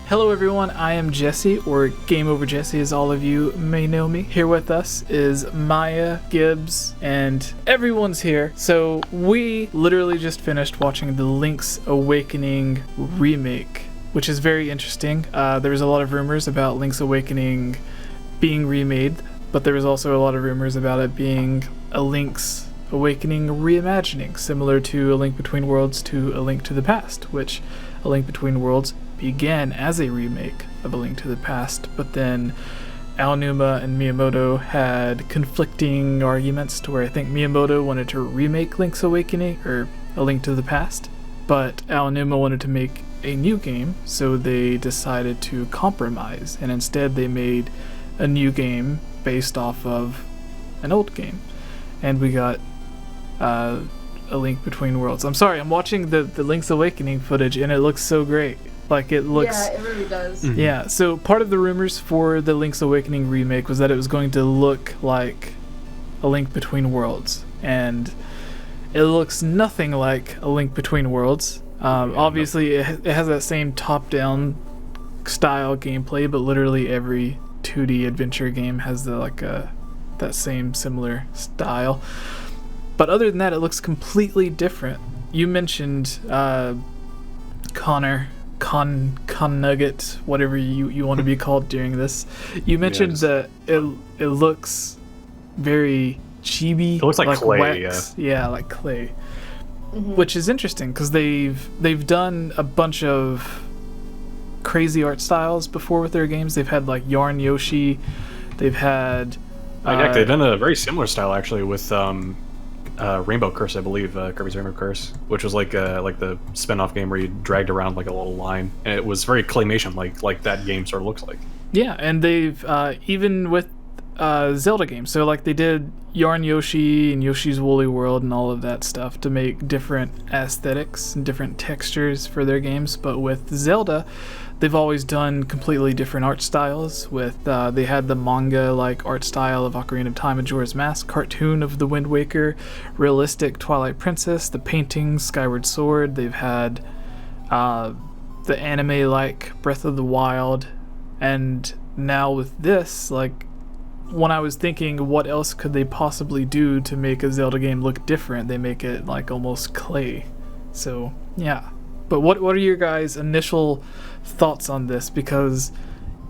Hello everyone, I am Jesse, or GameOverJesse as all of you may know me. Here with us is Maya, Gibbs, and everyone's here. So we literally just finished watching the Link's Awakening remake, which is very interesting. There was a lot of rumors about Link's Awakening being remade, but there was also a lot of rumors about it being a Link's Awakening reimagining, similar to A Link Between Worlds to A Link to the Past, which A Link Between Worlds began as a remake of A Link to the Past, but then Aonuma and Miyamoto had conflicting arguments to where I think Miyamoto wanted to remake Link's Awakening, or A Link to the Past, but Aonuma wanted to make a new game, so they decided to compromise, and instead they made a new game based off of an old game. And we got A Link Between Worlds. I'm sorry, I'm watching the Link's Awakening footage, and it looks so great. Like, it looks... Yeah, it really does. Mm-hmm. Yeah, so part of the rumors for the Link's Awakening remake was that it was going to look like A Link Between Worlds. And it looks nothing like A Link Between Worlds. Obviously, it has that same top-down style gameplay, but literally every 2D adventure game has that same similar style. But other than that, it looks completely different. You mentioned Con Nugget, whatever you want to be called during this. You mentioned that it looks very chibi. It looks like clay, wax. Yeah, like clay. Mm-hmm. Which is interesting because they've done a bunch of crazy art styles before with their games. They've had like Yarn Yoshi. They've had. They've done a very similar style actually with Rainbow Curse, I believe, Kirby's Rainbow Curse, which was like the spin-off game where you dragged around like a little line, and it was very claymation, like that game sort of looks like. Yeah, and they've even with Zelda games, so like they did Yarn Yoshi and Yoshi's Woolly World and all of that stuff to make different aesthetics and different textures for their games. But with Zelda, they've always done completely different art styles. With they had the manga-like art style of Ocarina of Time, Majora's Mask, cartoon of The Wind Waker, realistic Twilight Princess, the paintings, Skyward Sword. They've had the anime-like Breath of the Wild, and now with this, like, when I was thinking what else could they possibly do to make a Zelda game look different, they make it like almost clay. So yeah. But what are your guys' initial thoughts on this? Because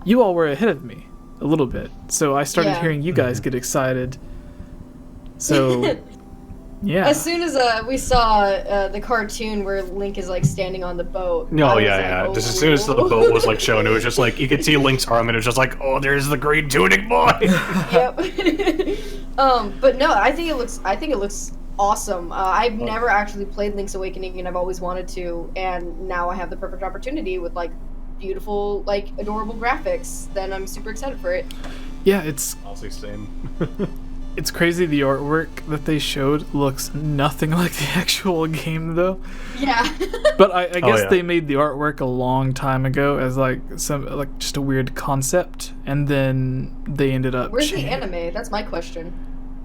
you all were ahead of me a little bit, so I started hearing you guys get excited. So yeah. As soon as we saw the cartoon where Link is like standing on the boat. Just as soon as the boat was like shown, it was just like you could see Link's arm, and it was just like, oh, there's the green tunic boy. Yep. But no, I think it looks awesome. I've never actually played Link's Awakening, and I've always wanted to, and now I have the perfect opportunity with like beautiful, like adorable graphics. Then I'm super excited for it. Yeah, it's honestly same. It's crazy. The artwork that they showed looks nothing like the actual game, though. Yeah. But I guess they made the artwork a long time ago as like just a weird concept, and then they ended up. Where's the anime? That's my question.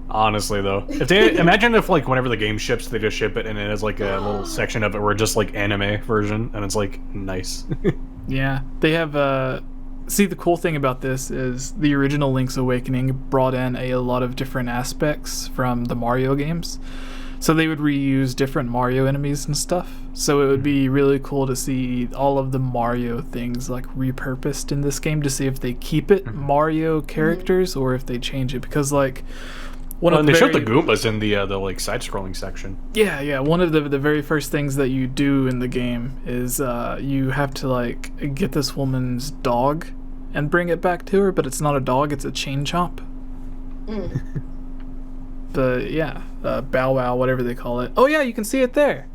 Honestly, though, if they imagine if like whenever the game ships, they just ship it and it has like a little section of it where just like anime version, and it's like nice. Yeah, they have See, the cool thing about this is the original Link's Awakening brought in a lot of different aspects from the Mario games. So they would reuse different Mario enemies and stuff. So it would be really cool to see all of the Mario things like repurposed in this game, to see if they keep it Mario characters or if they change it. Because like they showed the Goombas in the like side-scrolling section. Yeah. One of the very first things that you do in the game is you have to like get this woman's dog and bring it back to her, but it's not a dog, it's a chain chomp. But yeah, Bow Wow, whatever they call it. Oh yeah, you can see it there.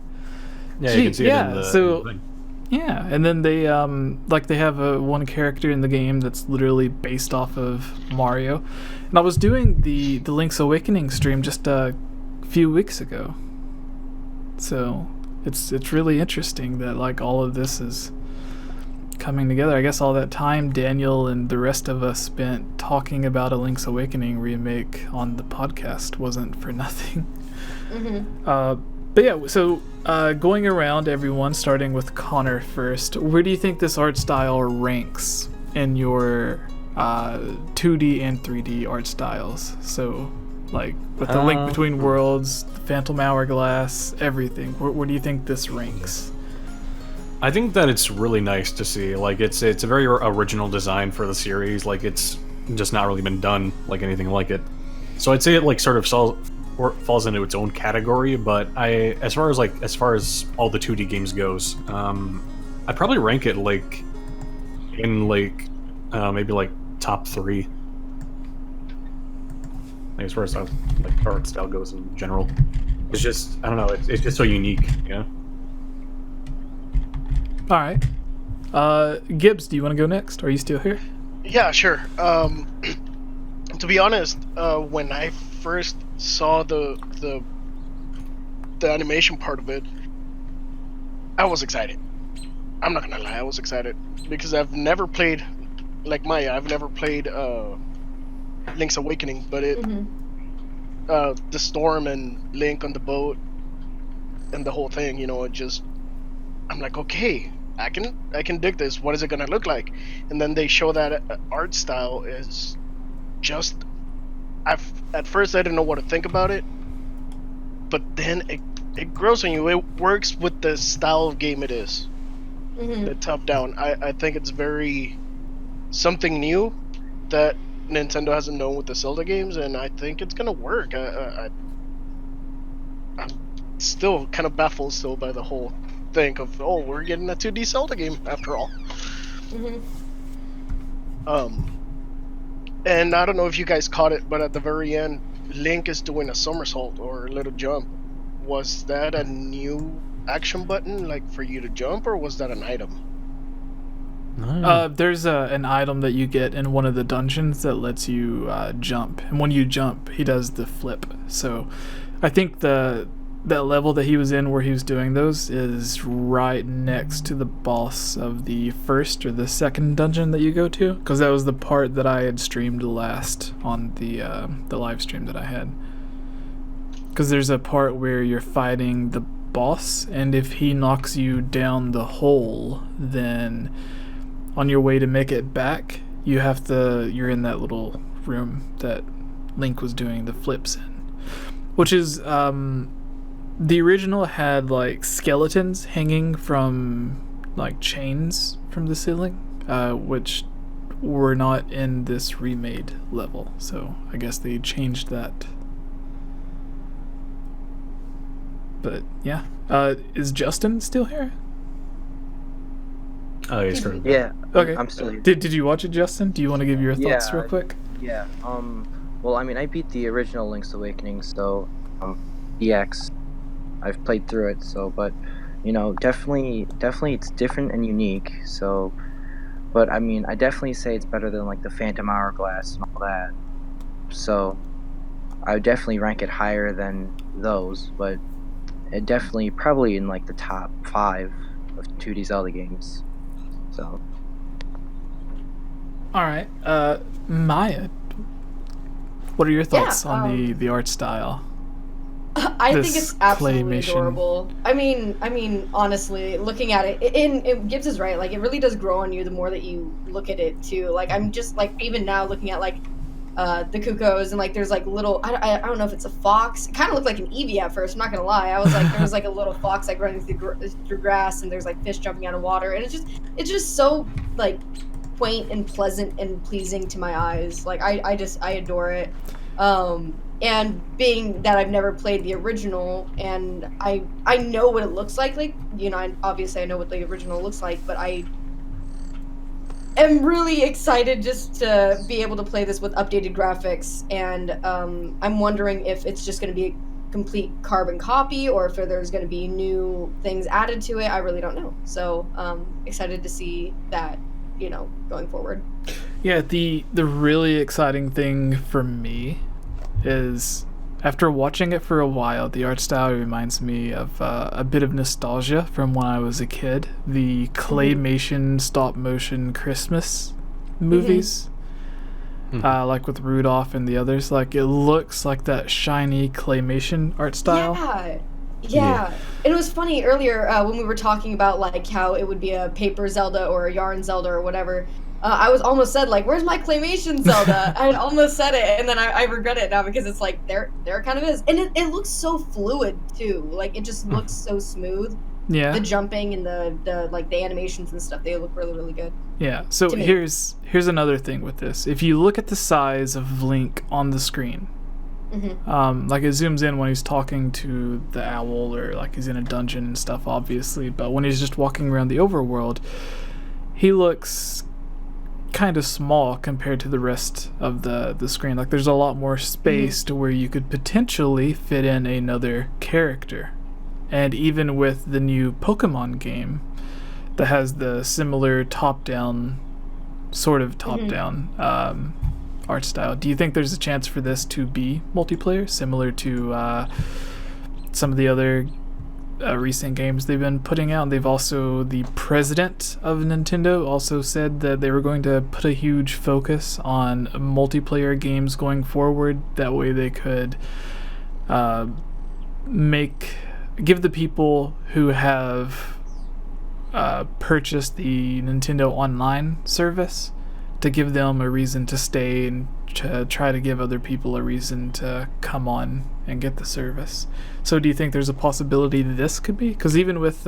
Yeah, you can see it in the thing. Yeah, and then they they have one character in the game that's literally based off of Mario. And I was doing the Link's Awakening stream just a few weeks ago. So it's really interesting that like all of this is coming together. I guess all that time Daniel and the rest of us spent talking about a Link's Awakening remake on the podcast wasn't for nothing. But yeah, so going around everyone, starting with Connor first, where do you think this art style ranks in your 2D and 3D art styles? So, like, with the Link Between Worlds, the Phantom Hourglass, everything, where do you think this ranks? I think that it's really nice to see. Like, it's a very original design for the series. Like, it's just not really been done like anything like it. So I'd say it like sort of falls into its own category. But as far as all the 2D games goes, I'd probably rank it like in like maybe like top 3. Like, as far as like art style goes in general, it's just, I don't know. It's just so unique, you know. All right. Gibbs, do you want to go next? Are you still here? Yeah, sure. To be honest, when I first saw the animation part of it, I was excited. I'm not gonna lie, I was excited because I've never played, like Maya. I've never played Link's Awakening, but the storm and Link on the boat and the whole thing, you know, I'm like, okay, I can dig this. What is it gonna look like? And then they show that art style is just. At first I didn't know what to think about it, but then it grows on you. It works with the style of game it is. The top down. I think it's very something new that Nintendo hasn't known with the Zelda games, and I think it's gonna work. I'm still kind of baffled still by the whole thing of, oh, we're getting a 2D Zelda game after all. And I don't know if you guys caught it, but at the very end, Link is doing a somersault or a little jump. Was that a new action button, like for you to jump, or was that an item? There's an item that you get in one of the dungeons that lets you jump, and when you jump, he does the flip. So, I think that level that he was in where he was doing those is right next to the boss of the first or the second dungeon that you go to, because that was the part that I had streamed last on the live stream that I had. Because there's a part where you're fighting the boss, and if he knocks you down the hole, then on your way to make it back, you're in that little room that Link was doing the flips in, which is the original had like skeletons hanging from like chains from the ceiling, which were not in this remade level. So I guess they changed that. But yeah, is Justin still here? Oh, he's correct. Yeah. Okay. I'm still here. Did you watch it, Justin? Do you want to give your thoughts real quick? Yeah. Well, I mean, I beat the original Link's Awakening, so EX. I've played through it, so, but, you know, definitely it's different and unique, so, but, I mean, I definitely say it's better than, like, the Phantom Hourglass and all that, so, I would definitely rank it higher than those, but it definitely, probably in, like, the top 5 of 2D Zelda games, so. Alright, Maya, what are your thoughts on the art style? I think it's absolutely claymation. adorable. I mean, honestly, looking at it, Gibbs is right. Like, it really does grow on you the more that you look at it too. Like, I'm just like, even now looking at like the cuckoos, and like there's like little, I don't know if it's a fox. It kind of looked like an Eevee at first. I'm not gonna lie. I was like, there was like a little fox like running through grass, and there's like fish jumping out of water, and it's just so like quaint and pleasant and pleasing to my eyes. Like I adore it. And being that I've never played the original, and I know what it looks like, you know, obviously I know what the original looks like, but I am really excited just to be able to play this with updated graphics, and I'm wondering if it's just going to be a complete carbon copy, or if there's going to be new things added to it. I really don't know. So excited to see that, you know, going forward. Yeah, the really exciting thing for me is, after watching it for a while, the art style reminds me of a bit of nostalgia from when I was a kid. The claymation stop-motion Christmas movies, like with Rudolph and the others. Like, it looks like that shiny claymation art style. Yeah. And it was funny earlier when we were talking about like how it would be a paper Zelda or a yarn Zelda or whatever. I was almost said like, "Where's my claymation Zelda?" I had almost said it, and then I regret it now because it's like there kind of is, and it looks so fluid too. Like it just looks so smooth. Yeah. The jumping and the like the animations and stuff, they look really, really good. Yeah. So to me. here's another thing with this. If you look at the size of Link on the screen, like it zooms in when he's talking to the owl or like he's in a dungeon and stuff, obviously. But when he's just walking around the overworld, he looks kind of small compared to the rest of the screen. Like there's a lot more space to where you could potentially fit in another character. And even with the new Pokemon game that has the similar top-down art style, do you think there's a chance for this to be multiplayer, similar to some of the other recent games they've been putting out? They've also, the president of Nintendo also said that they were going to put a huge focus on multiplayer games going forward. That way they could give the people who have purchased the Nintendo Online service, to give them a reason to stay and to try to give other people a reason to come on and get the service. So do you think there's a possibility this could be? Because even with,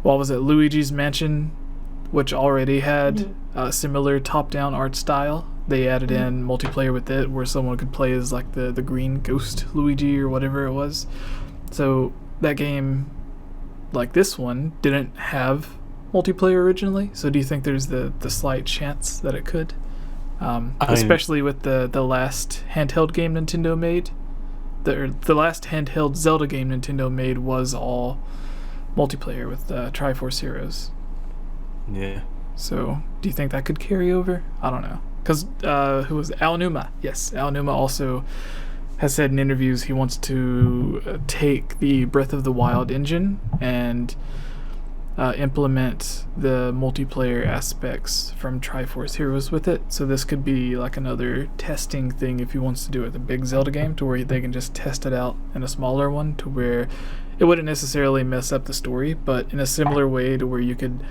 Luigi's Mansion, which already had a similar top-down art style, they added in multiplayer with it where someone could play as like the green ghost Luigi or whatever it was. So that game, like this one, didn't have multiplayer originally. So do you think there's the slight chance that it could? Especially with the last handheld game Nintendo made. The last handheld Zelda game Nintendo made was all multiplayer with Triforce Heroes. Yeah. So do you think that could carry over? I don't know. Because who was it? Aonuma? Yes, Aonuma also has said in interviews he wants to take the Breath of the Wild engine and implement the multiplayer aspects from Triforce Heroes with it. So this could be like another testing thing if he wants to do it with a big Zelda game, to where they can just test it out in a smaller one, to where it wouldn't necessarily mess up the story, but in a similar way to where you could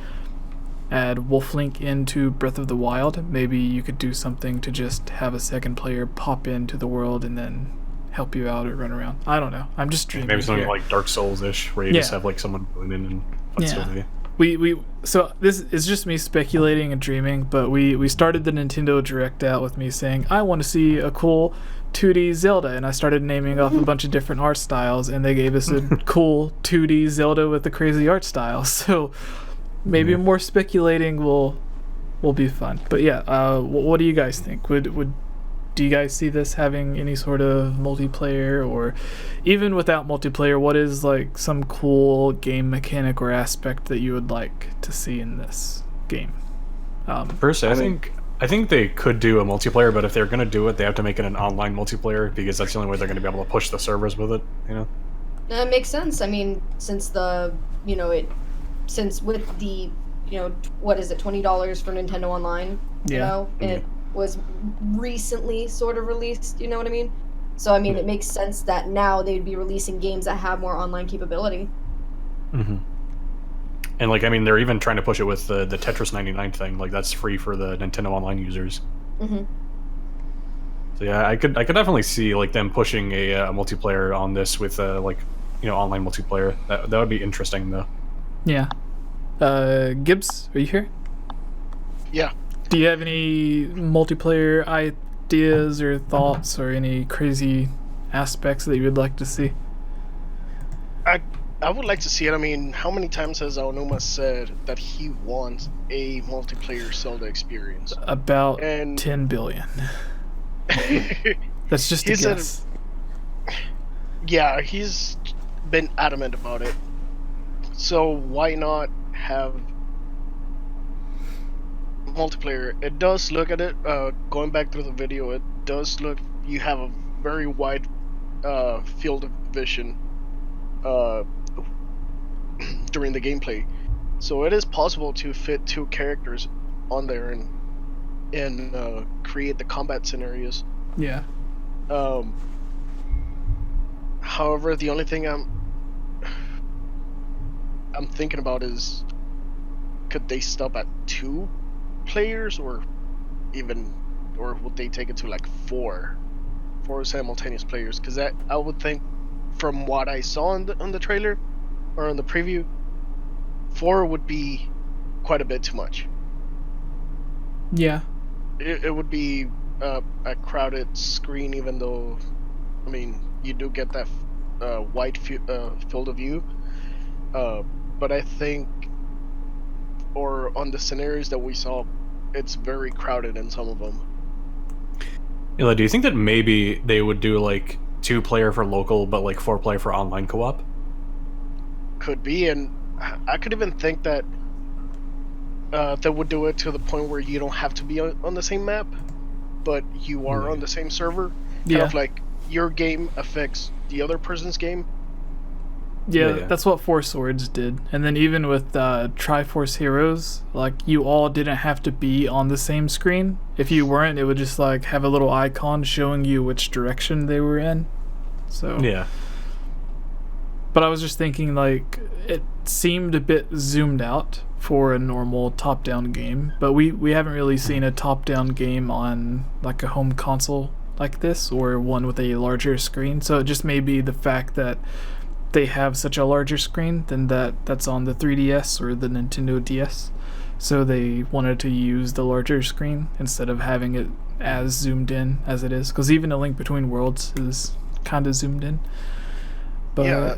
add Wolf Link into Breath of the Wild. Maybe you could do something to just have a second player pop into the world and then help you out or run around. I don't know. I'm just dreaming. Maybe something here. like Dark Souls-ish, where you just have like someone going in and So this is just me speculating and dreaming, but we started the Nintendo Direct out with me saying I want to see a cool 2D Zelda, and I started naming off a bunch of different art styles, and they gave us a cool 2D Zelda with the crazy art style. So maybe more speculating will be fun. But yeah, what do you guys think? Do you guys see this having any sort of multiplayer, or even without multiplayer, what is like some cool game mechanic or aspect that you would like to see in this game? Personally, I think they could do a multiplayer, but if they're going to do it, they have to make it an online multiplayer, because that's the only way they're going to be able to push the servers with it, you know? That makes sense. I mean, since with the, what is it, $20 for Nintendo Online, and it was recently sort of released, you know what I mean? So, I mean, it makes sense that now they'd be releasing games that have more online capability. Mm-hmm. And, like, I mean, they're even trying to push it with the Tetris 99 thing. Like, that's free for the Nintendo Online users. Mm-hmm. So, yeah, I could definitely see, like, them pushing a multiplayer on this with, online multiplayer. That would be interesting, though. Yeah. Gibbs, are you here? Yeah. Do you have any multiplayer ideas or thoughts or any crazy aspects that you would like to see? I would like to see it. I mean, how many times has Aonuma said that he wants a multiplayer Zelda experience? About 10 billion. That's just a guess. Yeah, he's been adamant about it. So why not have multiplayer? It does look at it, going back through the video, it does look, you have a very wide field of vision during the gameplay, so it is possible to fit two characters on there and create the combat scenarios. Yeah. However, the only thing I'm thinking about is, could they stop at 2 players, or would they take it to like 4 simultaneous players? Because that, I would think, from what I saw on the trailer or on the preview, 4 would be quite a bit too much. Yeah. It would be a crowded screen, even though, I mean, you do get that wide field of view. But I think, or on the scenarios that we saw, it's very crowded in some of them. Ila, do you think that maybe they would do like 2-player for local, but like 4-player for online co-op? Could be, and I could even think that they would do it to the point where you don't have to be on the same map, but you are on the same server. Kind of like your game affects the other person's game. Yeah, that's what Four Swords did. And then even with Triforce Heroes, like, you all didn't have to be on the same screen. If you weren't, it would just like have a little icon showing you which direction they were in. So yeah. But I was just thinking, like, it seemed a bit zoomed out for a normal top-down game, but we haven't really seen a top-down game on like a home console like this, or one with a larger screen. So it just may be the fact that they have such a larger screen than that's on the 3DS or the Nintendo DS. So they wanted to use the larger screen instead of having it as zoomed in as it is. Because even A Link Between Worlds is kind of zoomed in. But yeah.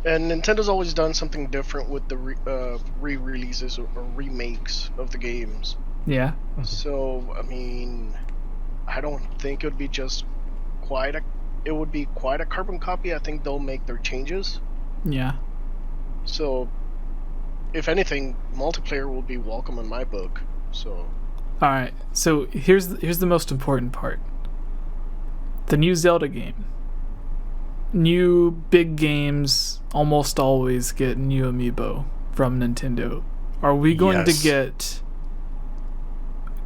And Nintendo's always done something different with the re-releases or remakes of the games. Yeah. So, I mean, I don't think it would be just it would be quite a carbon copy. I think they'll make their changes. Yeah. So, if anything, multiplayer will be welcome in my book. So. All right. So here's the most important part. The new Zelda game. New big games almost always get new Amiibo from Nintendo. Are we going to get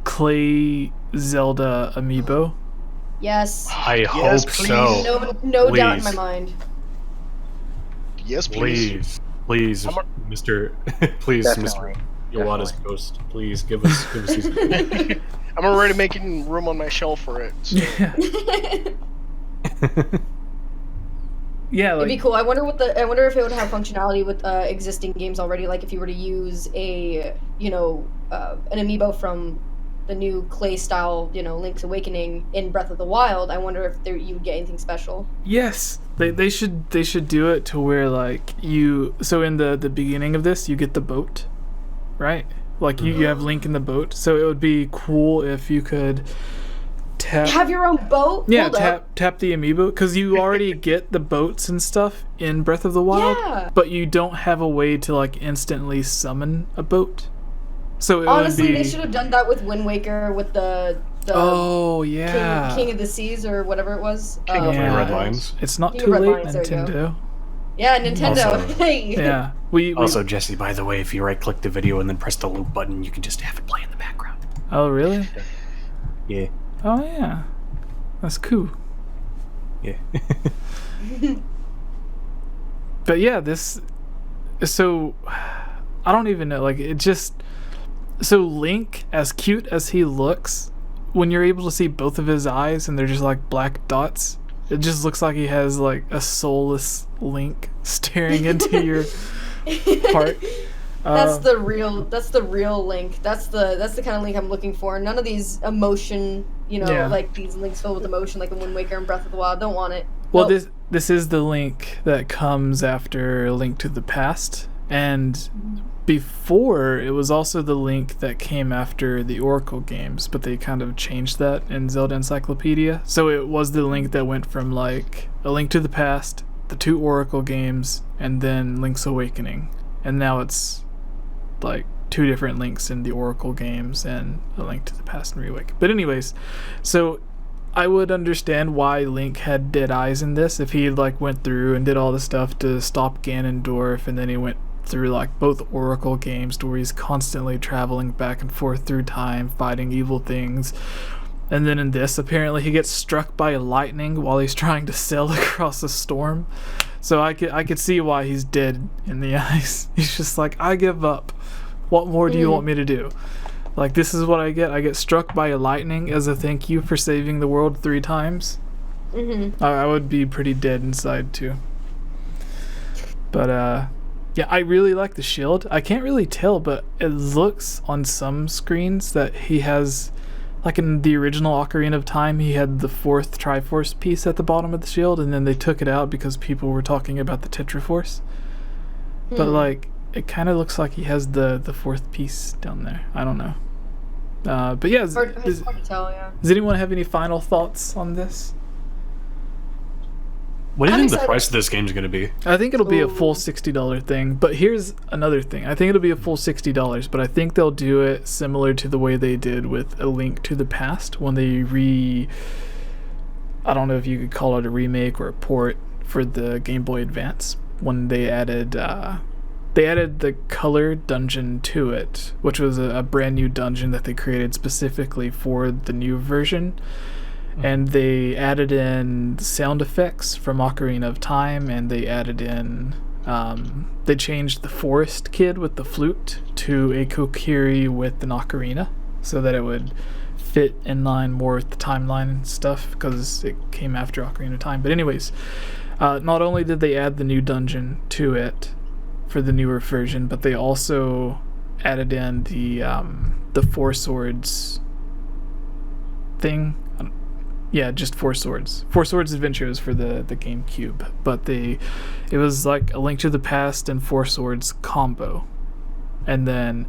Clay Zelda Amiibo? Yes. I hope please. so. No doubt in my mind. Yes, please. Please, Mr. Please, Definitely. Mr. Iwata's Ghost. Please give us these. I'm already making room on my shelf for it. So. Yeah, like, it'd be cool. I wonder if it would have functionality with existing games already. Like if you were to use an amiibo from the new clay style, Link's Awakening in Breath of the Wild. I wonder if you would get anything special. yes, they should do it to where like so in the beginning of this you get the boat, right? Like you have Link in the boat, so it would be cool if you could have your own boat. Yeah, tap the amiibo, because you already get the boats and stuff in Breath of the Wild, but you don't have a way to like instantly summon a boat. So honestly, they should have done that with Wind Waker with the King of the Seas or whatever it was. King of Red Lines. It's not too late, Nintendo. Yeah, Nintendo. Also, yeah, we also, Jesse, by the way, if you right-click the video and then press the loop button, you can just have it play in the background. Oh, really? Yeah. Oh, yeah. That's cool. Yeah. But yeah, so I don't even know, like, it just, so Link, as cute as he looks, when you're able to see both of his eyes and they're just like black dots, it just looks like he has like a soulless Link staring into your heart. That's the real Link. That's the kind of Link I'm looking for. None of these emotion, like these Links filled with emotion, like in Wind Waker and Breath of the Wild. Don't want it. Well, this is the Link that comes after Link to the Past, and before it was also the Link that came after the Oracle games, but they kind of changed that in Zelda Encyclopedia. So it was the Link that went from like A Link to the Past, the 2 Oracle games, and then Link's Awakening, and now it's like 2 different Links in the Oracle games and A Link to the Past and Remake. But anyways, so I would understand why Link had dead eyes in this if he like went through and did all the stuff to stop Ganondorf, and then he went through like both Oracle games to where he's constantly traveling back and forth through time, fighting evil things, And then in this, apparently he gets struck by lightning while he's trying to sail across a storm. So I could see why he's dead in the ice. He's just like, I give up. What more do you want me to do? Like, this is what I get. I get struck by a lightning as a thank you for saving the world 3 times. I would be pretty dead inside too. But yeah, I really like the shield. I can't really tell, but it looks on some screens that he has, like in the original Ocarina of Time, he had the 4th Triforce piece at the bottom of the shield, and then they took it out because people were talking about the Tetraforce. But like, it kind of looks like he has the 4th piece down there. I don't know. But yeah, It's hard to tell, yeah. does anyone have any final thoughts on this? What do you think the price of this game is going to be? I think it'll be a full $60 thing, but here's another thing. I think it'll be a full $60, but I think they'll do it similar to the way they did with A Link to the Past when they I don't know if you could call it a remake or a port for the Game Boy Advance, when they added the color dungeon to it, which was a brand new dungeon that they created specifically for the new version. And they added in sound effects from Ocarina of Time, and they added in they changed the forest kid with the flute to a Kokiri with an ocarina, so that it would fit in line more with the timeline and stuff, because it came after Ocarina of Time. But anyways, not only did they add the new dungeon to it for the newer version, but they also added in the 4 swords thing. Yeah, just 4 Swords. 4 Swords Adventure is for the GameCube, but it was like A Link to the Past and 4 Swords combo. And then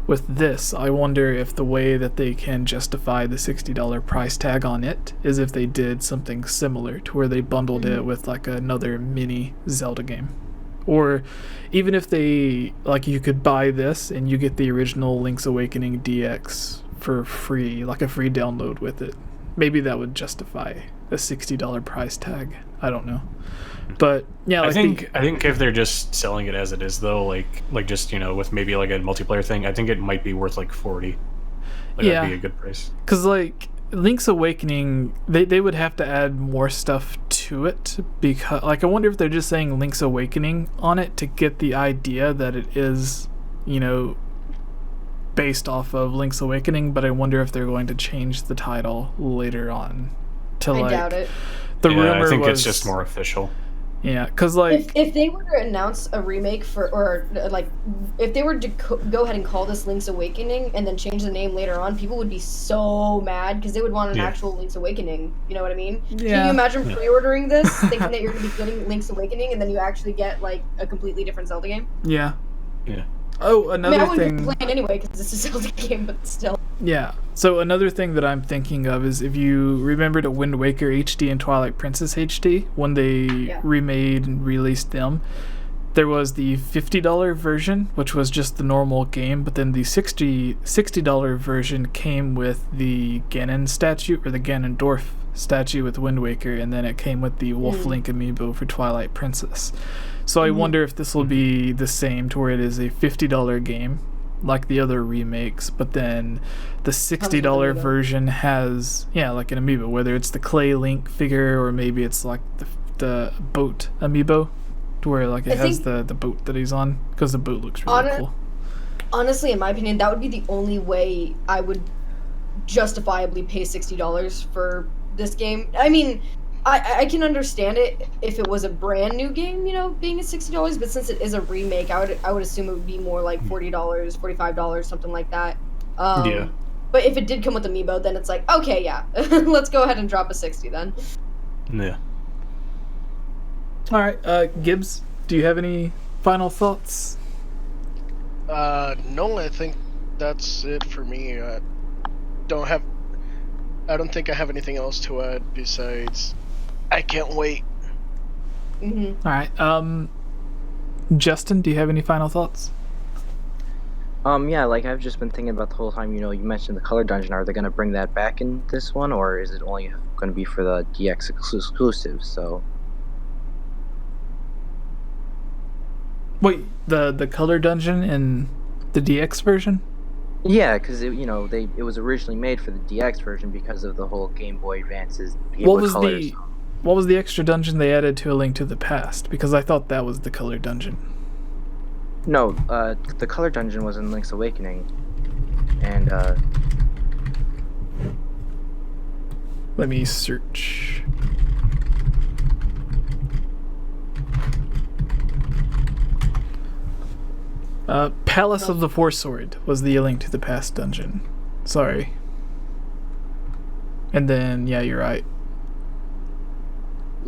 with this, I wonder if the way that they can justify the $60 price tag on it is if they did something similar to where they bundled it with like another mini Zelda game. Or even if they, like, you could buy this and you get the original Link's Awakening DX for free, like a free download with it. Maybe that would justify a $60 price tag. I don't know, but yeah, like I think if they're just selling it as it is, though, like just with maybe like a multiplayer thing, I think it might be worth like 40. That'd be a good price. Because like Link's Awakening, they would have to add more stuff to it, because like I wonder if they're just saying Link's Awakening on it to get the idea that it is based off of Link's Awakening, but I wonder if they're going to change the title later on to I doubt it. The rumor I think was, it's just more official. Yeah, because like if they were to announce a remake if they were to go ahead and call this Link's Awakening and then change the name later on, people would be so mad because they would want an actual Link's Awakening. You know what I mean? Yeah. Can you imagine pre-ordering this, thinking that you're going to be getting Link's Awakening, and then you actually get like a completely different Zelda game? Yeah. Yeah. Oh, another I wouldn't thing. complain anyway because it's a Zelda game, but still. Yeah. So another thing that I'm thinking of is if you remember the Wind Waker HD and Twilight Princess HD, when they remade and released them, there was the $50 version, which was just the normal game, but then the $60 version came with the Ganon statue, or the Ganondorf statue with Wind Waker, and then it came with the Wolf Link amiibo for Twilight Princess. So I wonder if this will be the same, to where it is a $50 game, like the other remakes, but then the $60 version has, like an amiibo, whether it's the clay Link figure or maybe it's like the boat amiibo, to where like it has the boat that he's on, because the boat looks really cool. Honestly, in my opinion, that would be the only way I would justifiably pay $60 for this game. I mean, I can understand it if it was a brand new game, being at $60, but since it is a remake, I would assume it would be more like $40, $45, something like that. Yeah. But if it did come with Amiibo, then it's like, okay, yeah, let's go ahead and drop a 60 then. Yeah. All right, Gibbs, do you have any final thoughts? No, I think that's it for me. I don't think I have anything else to add besides I can't wait. Mm-hmm. All right. Justin, do you have any final thoughts? Yeah, like I've just been thinking about the whole time, you mentioned the color dungeon. Are they going to bring that back in this one, or is it only going to be for the DX exclusives? So. Wait, the color dungeon in the DX version? Yeah, because it was originally made for the DX version because of the whole Game Boy Advance's Game What Boy was Colors. what was the extra dungeon they added to A Link to the Past? Because I thought that was the color dungeon. No, the color dungeon was in Link's Awakening, and Let me search. Palace of the Four Sword was the A Link to the Past dungeon. Sorry. And then, yeah, you're right.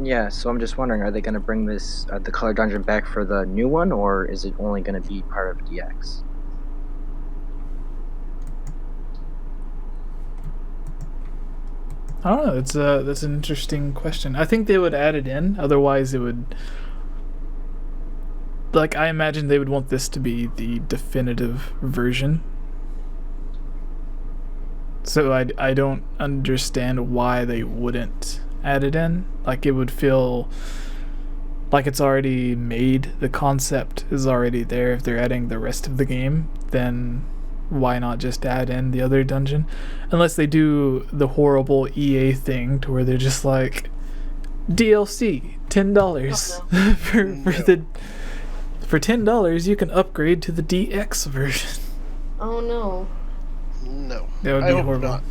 yeah. So I'm just wondering, are they going to bring this the color dungeon back for the new one, or is it only going to be part of DX? I don't know. That's an interesting question. I think they would add it in. Otherwise, it would. Like, I imagine they would want this to be the definitive version. So I don't understand why they wouldn't add it in. Like, it would feel like it's already made. The concept is already there. If they're adding the rest of the game, then why not just add in the other dungeon? Unless they do the horrible EA thing to where they're just like, DLC, $10 for $10 you can upgrade to the DX version. Oh no. No. That would I be hope horrible. not.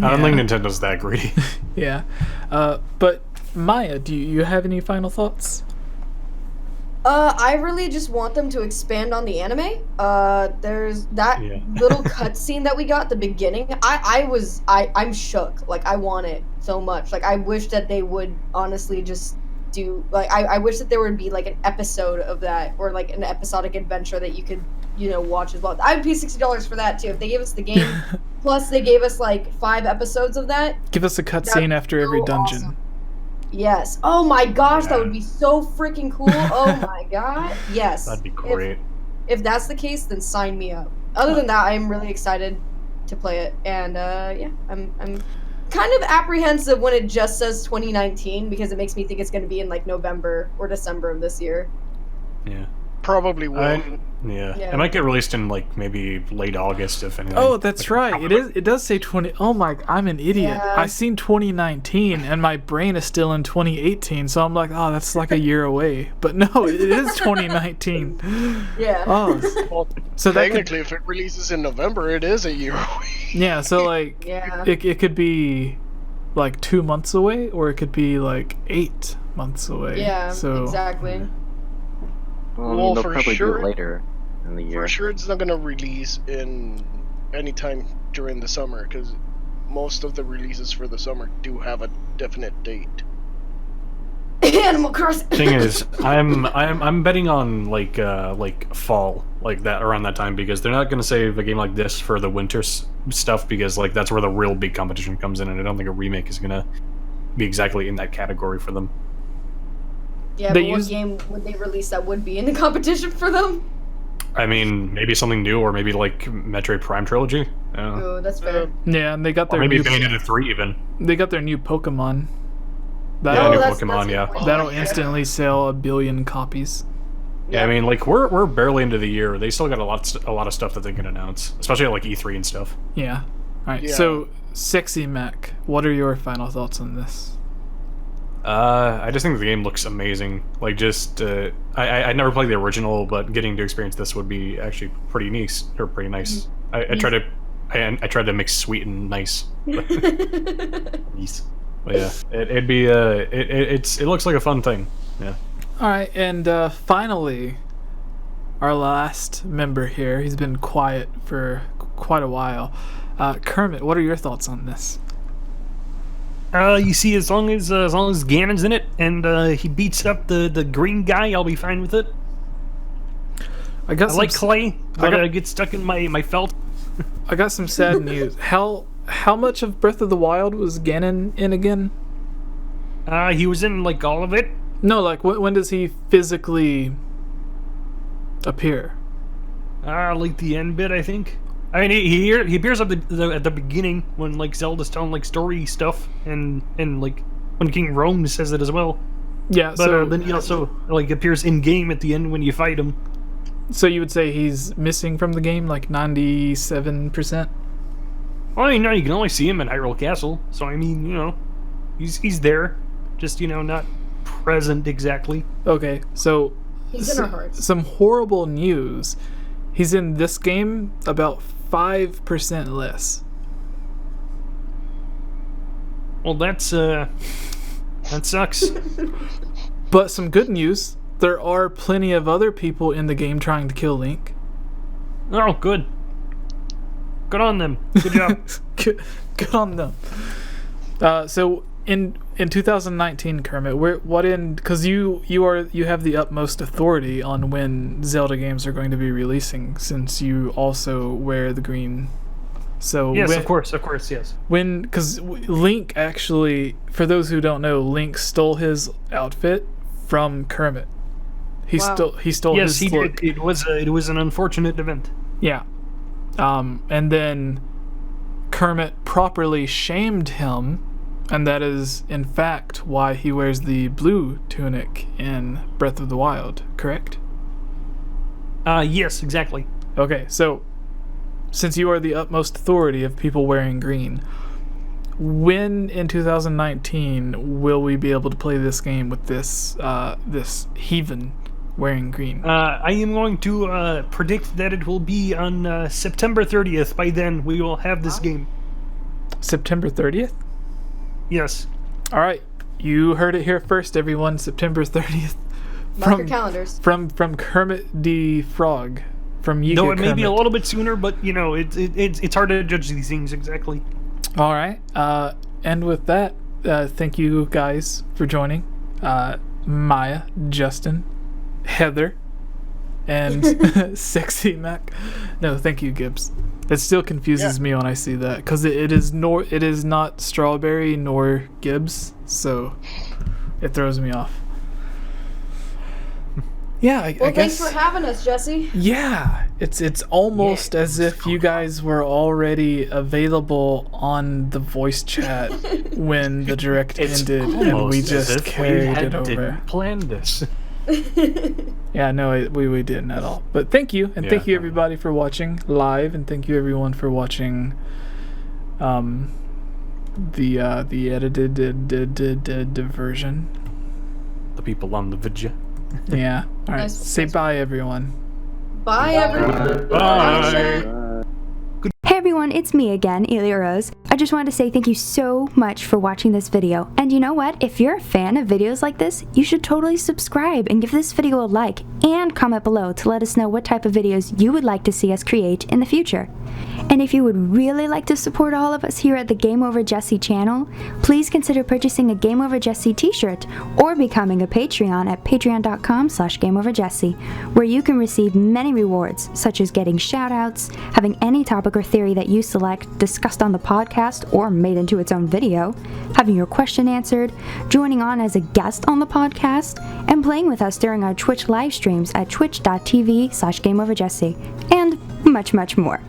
I don't think Nintendo's that greedy. Yeah. But Maya, do you have any final thoughts? I really just want them to expand on the anime. There's that little cutscene that we got at the beginning. I'm shook. Like, I want it so much. Like, I wish that they would honestly just do, like, I wish that there would be like an episode of that, or like an episodic adventure that you could, watch as well. I'd pay $60 for that too. If they gave us the game, plus they gave us like 5 episodes of that. Give us a cutscene after every dungeon. Awesome. Yes. Oh my gosh, that would be so freaking cool. Oh my god. Yes. That'd be great. If that's the case, then sign me up. Other than that, I'm really excited to play it, and yeah, I'm kind of apprehensive when it just says 2019 because it makes me think it's going to be in like November or December of this year. Yeah. Probably will. Yeah. Yeah. It might get released in like maybe late August if anything. Oh, that's right. It does say 20. Oh my, I'm an idiot. Yeah. I seen 2019 and my brain is still in 2018, so I'm like, oh, that's like a year away. But no, it is 2019. Yeah. Oh, Well, so that could, technically, if it releases in November, it is a year away. yeah, so like Yeah. it could be like 2 months away, or it could be like 8 months away. Yeah, so exactly. Well, Well, they'll for probably do sure- it later in the year. For sure, it's not going to release in any time during the summer, because most of the releases for the summer do have a definite date. Animal Crossing. Thing is, I'm betting on like fall, like that, around that time, because they're not going to save a game like this for the winter stuff, because like that's where the real big competition comes in, and I don't think a remake is going to be exactly in that category for them. Yeah, They but what use- game would they release that would be in the competition for them? I mean, maybe something new, or maybe like Metroid Prime Trilogy. I don't know. Oh, that's fair. yeah, and they got Or their maybe new Bayonetta 3 even. they got their new Pokemon. Yeah, That'll, new that's Pokemon, a yeah. good point. that'll instantly sell 1 billion copies. Yeah, I mean, like we're barely into the year. They still got a lot of stuff that they can announce, especially at, like E3 and stuff. Yeah. All right. Yeah. So, Sexy Mac, what are your final thoughts on this? I just think the game looks amazing. Like, just I never played the original, but getting to experience this would be actually pretty nice. Or pretty nice. I tried to mix sweet and nice. Nice. But yeah, it looks like a fun thing. Yeah. All right, and finally, our last member here. He's been quiet for quite a while. Kermit, what are your thoughts on this? You see, as long as Ganon's in it and he beats up the green guy, I'll be fine with it. I got I some, like clay, but got- I get stuck in my felt. I got some sad news. How much of Breath of the Wild was Ganon in again? He was in like all of it. No, like when does he physically appear? Like the end bit, I think. I mean, he appears at the beginning when like Zelda's telling like story stuff, and like when King Rome says it as well. Yeah. But so then he also like appears in game at the end when you fight him. So you would say he's missing from the game, like 97%? Well, I mean, no, you can only see him in Hyrule Castle, so I mean, he's there, just not present exactly. Okay, so He's in our hearts. some horrible news. He's in this game about 5% less. Well, that sucks. But some good news. There are plenty of other people in the game trying to kill Link. Oh, good. Good on them. Good job. Good on them. So in 2019, Kermit, because you have the utmost authority on when Zelda games are going to be releasing, since you also wear the green. So yes, of course, yes. Because Link actually, for those who don't know, Link stole his outfit from Kermit. He stole Yes, his he look. did. It was an unfortunate event. Yeah. And then Kermit properly shamed him, and that is, in fact, why he wears the blue tunic in Breath of the Wild, correct? Yes, exactly. Okay, so since you are the utmost authority of people wearing green, when in 2019 will we be able to play this game with this heathen wearing green? I am going to predict that it will be on September 30th. By then, we will have this game. September 30th? Yes. All right, you heard it here first, everyone. September 30th. Mark your calendars. From Kermit the Frog. From Yiga No, it may Kermit. be a little bit sooner, but it's hard to judge these things exactly. All right. And with that, thank you guys for joining. Maya, Justin, Heather, and Sexy Mac. No, thank you, Gibbs. It still confuses me when I see that, because it is not Strawberry nor Gibbs, so it throws me off. Yeah, I Well, guess. thanks for having us, Jesse. Yeah, it's almost as if you guys were already available on the voice chat when the direct ended, and we Almost as just if carried it over. didn't plan this. Yeah, no, we didn't at all. But thank you, and thank you everybody for watching live, and thank you everyone for watching the edited version. The people on the video. Yeah. All right. Nice. Say bye, everyone. Bye, everyone. Bye. Hey everyone, it's me again, Elia Rose. I just wanted to say thank you so much for watching this video. And you know what? If you're a fan of videos like this, you should totally subscribe and give this video a like and comment below to let us know what type of videos you would like to see us create in the future. And if you would really like to support all of us here at the GameOverJesse channel, please consider purchasing a GameOverJesse t-shirt or becoming a Patreon at patreon.com/GameOverJesse, where you can receive many rewards, such as getting shoutouts, having any topic or theory that you select discussed on the podcast or made into its own video, having your question answered, joining on as a guest on the podcast, and playing with us during our Twitch live streams at twitch.tv/GameOverJesse, and much, much more.